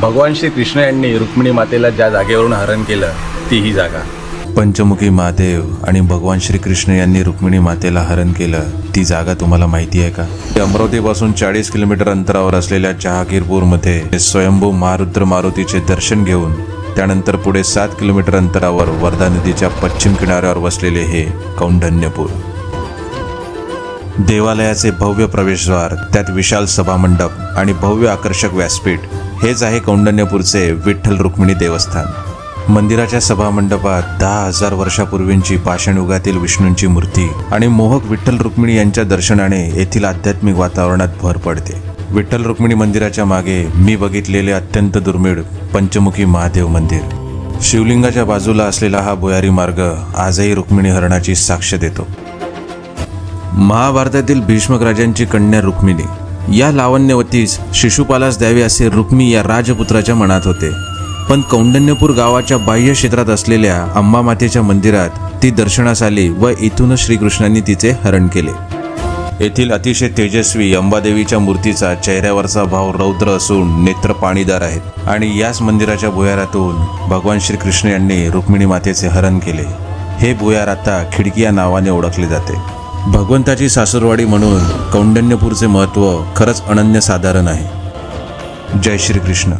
भगवान श्री कृष्ण यांनी रुक्मिणी मातेला ज्या जागेवरून हरण केलं ती ही जागा। पंचमुखी महादेव आणि भगवान श्रीकृष्ण यांनी रुक्मिणी मातेला हरण केलं ती जागा तुम्हाला माहिती आहे का? अमरावतीपासून 40 किलोमीटर अंतरावर असलेल्या जहागीरपूरमध्ये स्वयंभू महारुद्र मारुतीचे दर्शन घेऊन त्यानंतर पुढे 7 किलोमीटर अंतरावर वर्धा नदीच्या पश्चिम किनाऱ्यावर वसलेले हे कौंडण्यपूर। देवालयाचे भव्य प्रवेशद्वार, त्यात विशाल सभामंडप आणि भव्य आकर्षक व्यासपीठ, हेच आहे कौंडण्यपूरचे विठ्ठल रुक्मिणी देवस्थान। मंदिराच्या सभामंडपात 10,000 वर्षापूर्वींची पाषाणयुगातील विष्णूंची मूर्ती आणि मोहक विठ्ठल रुक्मिणी यांच्या दर्शनाने येथील आध्यात्मिक वातावरणात भर पडते। विठ्ठल रुक्मिणी मंदिराच्या मागे मी बघितलेले अत्यंत दुर्मिळ पंचमुखी महादेव मंदिर। शिवलिंगाच्या बाजूला असलेला हा भुयारी मार्ग आजही रुक्मिणी हरणाची साक्ष देतो। महाभारतातील भीष्मक राजांची कन्या रुक्मिणी या लावण्यवतीस शिशुपालास द्यावे असे रुक्मी या राजपुत्राच्या मनात होते, पण कौंडण्यपूर गावाच्या बाह्य क्षेत्रात असलेल्या अंबामातेच्या मंदिरात ती दर्शनास आली व इथूनच श्रीकृष्णांनी तिचे हरण केले। येथील अतिशय तेजस्वी अंबादेवीच्या मूर्तीचा चेहऱ्यावरचा भाव रौद्र असून नेत्र पाणीदार आहेत आणि याच मंदिराच्या भुयारातून भगवान श्रीकृष्ण यांनी रुक्मिणी मातेचे हरण केले। हे भुयार आता खिडकी या नावाने ओळखले जाते। भगवंताची सासुरवाडी म्हणून कौंडण्यपूरचे महत्त्व खरंच अनन्यसाधारण आहे। जय श्री कृष्ण।